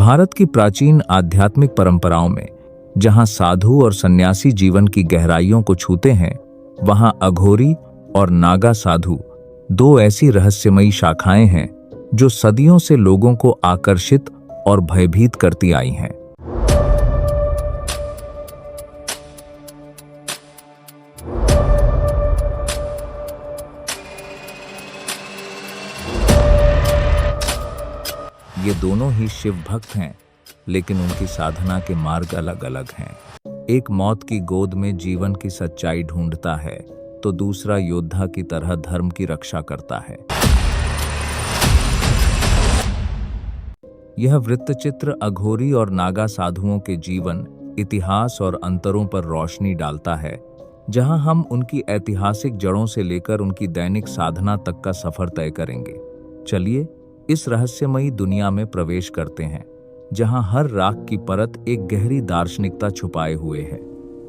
भारत की प्राचीन आध्यात्मिक परंपराओं में जहां साधु और सन्यासी जीवन की गहराइयों को छूते हैं, वहां अघोरी और नागा साधु दो ऐसी रहस्यमयी शाखाएं हैं जो सदियों से लोगों को आकर्षित और भयभीत करती आई हैं। ये दोनों ही शिव भक्त हैं, लेकिन उनकी साधना के मार्ग अलग अलग हैं। एक मौत की गोद में जीवन की सच्चाई ढूंढता है, तो दूसरा योद्धा की तरह धर्म की रक्षा करता है। यह वृत्तचित्र अघोरी और नागा साधुओं के जीवन, इतिहास और अंतरों पर रोशनी डालता है, जहां हम उनकी ऐतिहासिक जड़ों से लेकर उनकी दैनिक साधना तक का सफर तय करेंगे। चलिए इस रहस्यमयी दुनिया में प्रवेश करते हैं, जहां हर राख की परत एक गहरी दार्शनिकता छुपाए हुए है।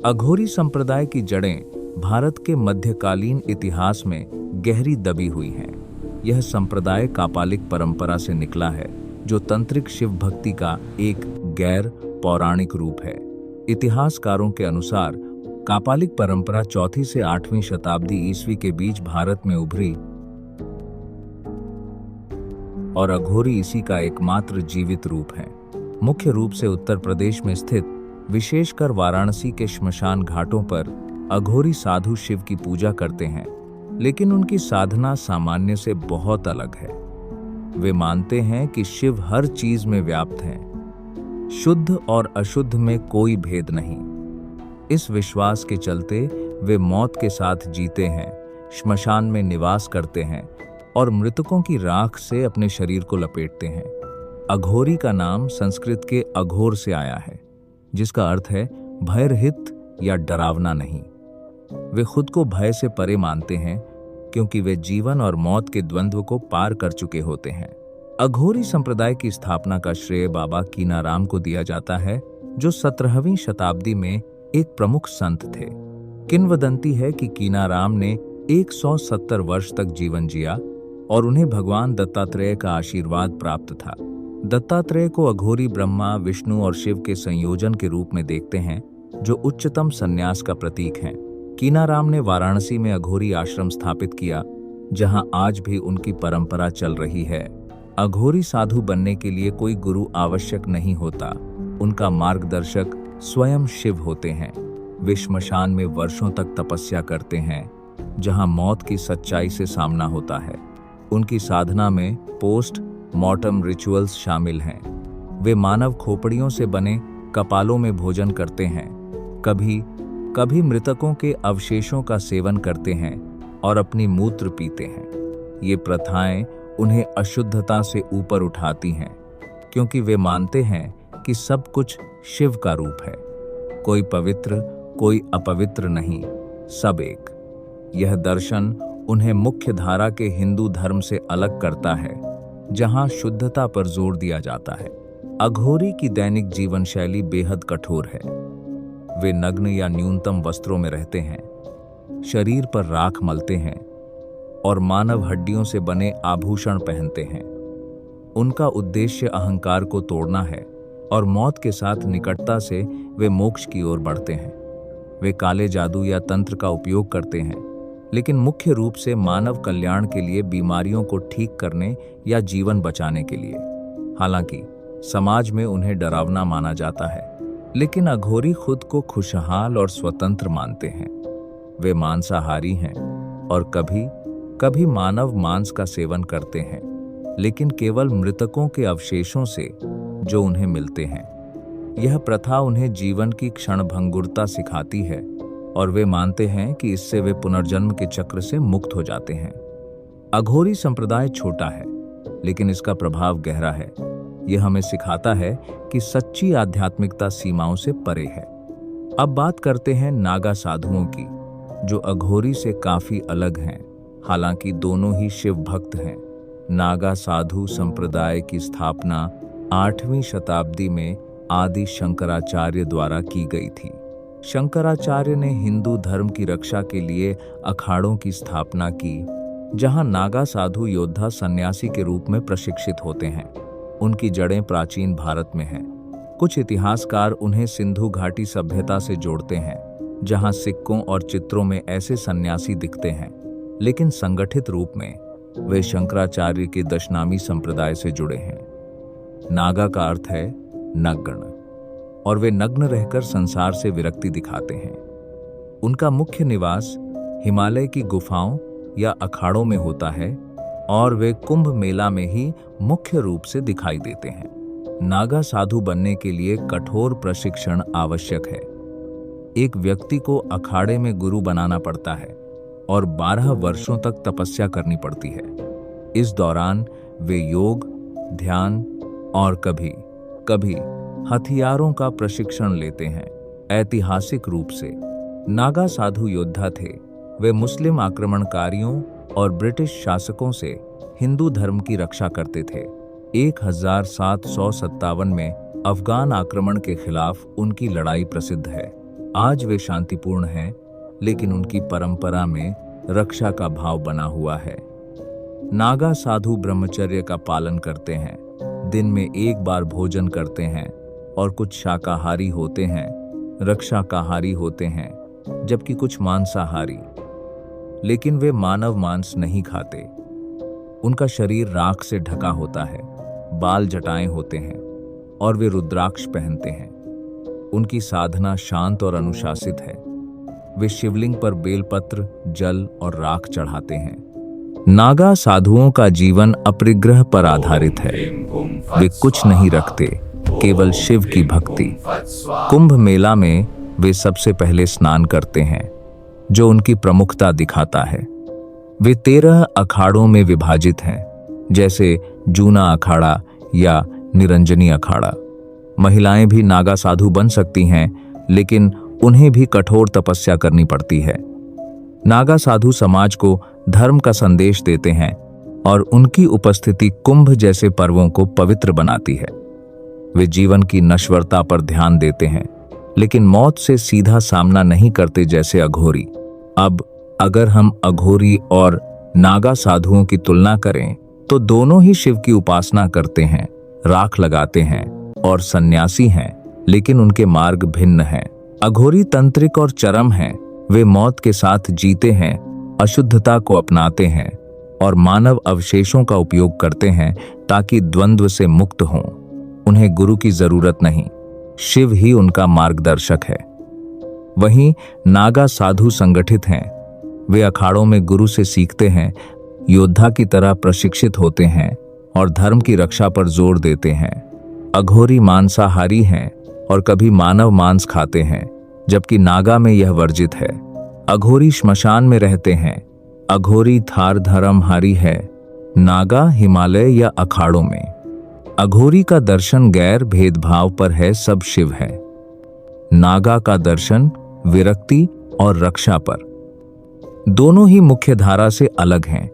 अघोरी संप्रदाय की जड़ें भारत के मध्यकालीन इतिहास में गहरी दबी हुई हैं। यह संप्रदाय कापालिक परंपरा से निकला है, जो तंत्रिक शिव भक्ति का एक गैर पौराणिक रूप है। इतिहासकारों के अनुसार कापालिक परंपरा 4वीं से 8वीं शताब्दी ईस्वी के बीच भारत में उभरी और अघोरी इसी का एकमात्र जीवित रूप है। मुख्य रूप से उत्तर प्रदेश में स्थित विशेषकर वाराणसी के श्मशान घाटों पर अघोरी साधु शिव की पूजा करते हैं, लेकिन उनकी साधना सामान्य से बहुत अलग है। वे मानते हैं कि शिव हर चीज में व्याप्त हैं, शुद्ध और अशुद्ध में कोई भेद नहीं। इस विश्वास के चलते वे मौत के साथ जीते हैं, श्मशान में निवास करते हैं और मृतकों की राख से अपने शरीर को लपेटते हैं। अघोरी का नाम संस्कृत के अघोर से आया है, जिसका अर्थ है भयरहित या डरावना नहीं। वे खुद को भय से परे मानते हैं, क्योंकि वे जीवन और मौत के द्वंद्व को पार कर चुके होते हैं। अघोरी संप्रदाय की स्थापना का श्रेय बाबा कीनाराम को दिया जाता है, जो 17वीं शताब्दी में एक प्रमुख संत थे। किंवदंती है कि कीनाराम ने 170 वर्ष तक जीवन जिया और उन्हें भगवान दत्तात्रेय का आशीर्वाद प्राप्त था। दत्तात्रेय को अघोरी ब्रह्मा, विष्णु और शिव के संयोजन के रूप में देखते हैं, जो उच्चतम संन्यास का प्रतीक हैं। कीनाराम ने वाराणसी में अघोरी आश्रम स्थापित किया, जहां आज भी उनकी परंपरा चल रही है। अघोरी साधु बनने के लिए कोई गुरु आवश्यक नहीं होता, उनका मार्गदर्शक स्वयं शिव होते हैं। वे श्मशान में वर्षों तक तपस्या करते हैं, जहां मौत की सच्चाई से सामना होता है। उनकी साधना में पोस्ट मॉर्टम रिचुअल्स शामिल हैं। वे मानव खोपड़ियों से बने कपालों में भोजन करते हैं, कभी मृतकों के अवशेषों का सेवन करते हैं और अपनी मूत्र पीते हैं। ये प्रथाएं उन्हें अशुद्धता से ऊपर उठाती हैं, क्योंकि वे मानते हैं कि सब कुछ शिव का रूप है। कोई पवित्र, कोई अपवित्र नहीं, सब एक। यह दर्शन उन्हें मुख्य धारा के हिंदू धर्म से अलग करता है, जहां शुद्धता पर जोर दिया जाता है। अघोरी की दैनिक जीवन शैली बेहद कठोर है। वे नग्न या न्यूनतम वस्त्रों में रहते हैं, शरीर पर राख मलते हैं और मानव हड्डियों से बने आभूषण पहनते हैं। उनका उद्देश्य अहंकार को तोड़ना है और मौत के साथ निकटता से वे मोक्ष की ओर बढ़ते हैं। वे काले जादू या तंत्र का उपयोग करते हैं, लेकिन मुख्य रूप से मानव कल्याण के लिए, बीमारियों को ठीक करने या जीवन बचाने के लिए। हालांकि समाज में उन्हें डरावना माना जाता है, लेकिन अघोरी खुद को खुशहाल और स्वतंत्र मानते हैं। वे मांसाहारी हैं और कभी मानव मांस का सेवन करते हैं, लेकिन केवल मृतकों के अवशेषों से जो उन्हें मिलते हैं। यह प्रथा उन्हें जीवन की क्षणभंगुरता सिखाती है और वे मानते हैं कि इससे वे पुनर्जन्म के चक्र से मुक्त हो जाते हैं। अघोरी संप्रदाय छोटा है, लेकिन इसका प्रभाव गहरा है। यह हमें सिखाता है कि सच्ची आध्यात्मिकता सीमाओं से परे है। अब बात करते हैं नागा साधुओं की, जो अघोरी से काफी अलग हैं, हालांकि दोनों ही शिव भक्त हैं। नागा साधु संप्रदाय की स्थापना 8वीं शताब्दी में आदि शंकराचार्य द्वारा की गई थी। शंकराचार्य ने हिंदू धर्म की रक्षा के लिए अखाड़ों की स्थापना की, जहां नागा साधु योद्धा सन्यासी के रूप में प्रशिक्षित होते हैं। उनकी जड़ें प्राचीन भारत में हैं। कुछ इतिहासकार उन्हें सिंधु घाटी सभ्यता से जोड़ते हैं, जहां सिक्कों और चित्रों में ऐसे सन्यासी दिखते हैं, लेकिन संगठित रूप में वे शंकराचार्य के दशनामी संप्रदाय से जुड़े हैं। नागा का अर्थ है नग्न, और वे नग्न रहकर संसार से विरक्ति दिखाते हैं। उनका मुख्य निवास हिमालय की गुफाओं या अखाड़ों में होता है और वे कुंभ मेला में ही मुख्य रूप से दिखाई देते हैं। नागा साधु बनने के लिए कठोर प्रशिक्षण आवश्यक है। एक व्यक्ति को अखाड़े में गुरु बनाना पड़ता है और 12 वर्षों तक तपस्या करनी पड़ती है। इस दौरान वे योग, ध्यान और कभी कभी हथियारों का प्रशिक्षण लेते हैं। ऐतिहासिक रूप से नागा साधु योद्धा थे। वे मुस्लिम आक्रमणकारियों और ब्रिटिश शासकों से हिंदू धर्म की रक्षा करते थे। 1757 में अफगान आक्रमण के खिलाफ उनकी लड़ाई प्रसिद्ध है। आज वे शांतिपूर्ण हैं, लेकिन उनकी परंपरा में रक्षा का भाव बना हुआ है। नागा साधु ब्रह्मचर्य का पालन करते हैं, दिन में एक बार भोजन करते हैं और कुछ शाकाहारी होते हैं, रक्षाकाहारी होते हैं, जबकि कुछ मांसाहारी। लेकिन वे मानव मांस नहीं खाते। उनका शरीर राख से ढका होता है, बाल जटाएं होते हैं और वे रुद्राक्ष पहनते हैं। उनकी साधना शांत और अनुशासित है। वे शिवलिंग पर बेलपत्र, जल और राख चढ़ाते हैं। नागा साधुओं का जीवन अपरिग्रह पर आधारित है। वे कुछ नहीं रखते, केवल शिव की भक्ति। कुंभ मेला में वे सबसे पहले स्नान करते हैं, जो उनकी प्रमुखता दिखाता है। वे 13 अखाड़ों में विभाजित हैं, जैसे जूना अखाड़ा या निरंजनी अखाड़ा। महिलाएं भी नागा साधु बन सकती हैं, लेकिन उन्हें भी कठोर तपस्या करनी पड़ती है। नागा साधु समाज को धर्म का संदेश देते हैं और उनकी उपस्थिति कुंभ जैसे पर्वों को पवित्र बनाती है। वे जीवन की नश्वरता पर ध्यान देते हैं, लेकिन मौत से सीधा सामना नहीं करते, जैसे अघोरी। अब अगर हम अघोरी और नागा साधुओं की तुलना करें, तो दोनों ही शिव की उपासना करते हैं, राख लगाते हैं और सन्यासी हैं, लेकिन उनके मार्ग भिन्न हैं। अघोरी तंत्रिक और चरम हैं। वे मौत के साथ जीते हैं, अशुद्धता को अपनाते हैं और मानव अवशेषों का उपयोग करते हैं ताकि द्वंद्व से मुक्त हों। उन्हें गुरु की जरूरत नहीं, शिव ही उनका मार्गदर्शक है। वहीं नागा साधु संगठित हैं। वे अखाड़ों में गुरु से सीखते हैं, योद्धा की तरह प्रशिक्षित होते हैं और धर्म की रक्षा पर जोर देते हैं। अघोरी मांसाहारी हैं और कभी मानव मांस खाते हैं, जबकि नागा में यह वर्जित है। अघोरी श्मशान में रहते हैं। अघोरी थार धर्महारी है, नागा हिमालय या अखाड़ों में। अघोरी का दर्शन गैर भेदभाव पर है, सब शिव है। नागा का दर्शन विरक्ति और रक्षा पर। दोनों ही मुख्य धारा से अलग हैं,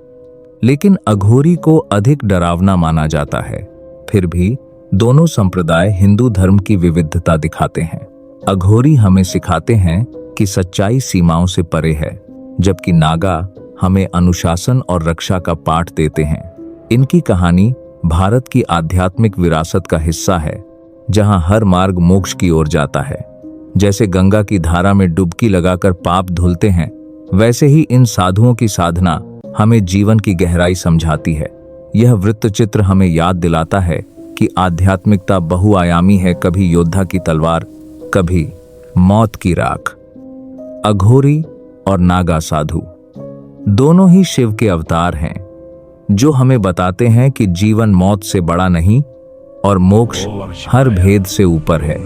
लेकिन अघोरी को अधिक डरावना माना जाता है। फिर भी दोनों संप्रदाय हिंदू धर्म की विविधता दिखाते हैं। अघोरी हमें सिखाते हैं कि सच्चाई सीमाओं से परे है, जबकि नागा हमें अनुशासन और रक्षा का पाठ देते हैं। इनकी कहानी भारत की आध्यात्मिक विरासत का हिस्सा है, जहां हर मार्ग मोक्ष की ओर जाता है। जैसे गंगा की धारा में डुबकी लगाकर पाप धुलते हैं, वैसे ही इन साधुओं की साधना हमें जीवन की गहराई समझाती है। यह वृत्तचित्र हमें याद दिलाता है कि आध्यात्मिकता बहुआयामी है, कभी योद्धा की तलवार, कभी मौत की राख। अघोरी और नागा साधु दोनों ही शिव के अवतार हैं, जो हमें बताते हैं कि जीवन मौत से बड़ा नहीं और मोक्ष हर भेद से ऊपर है।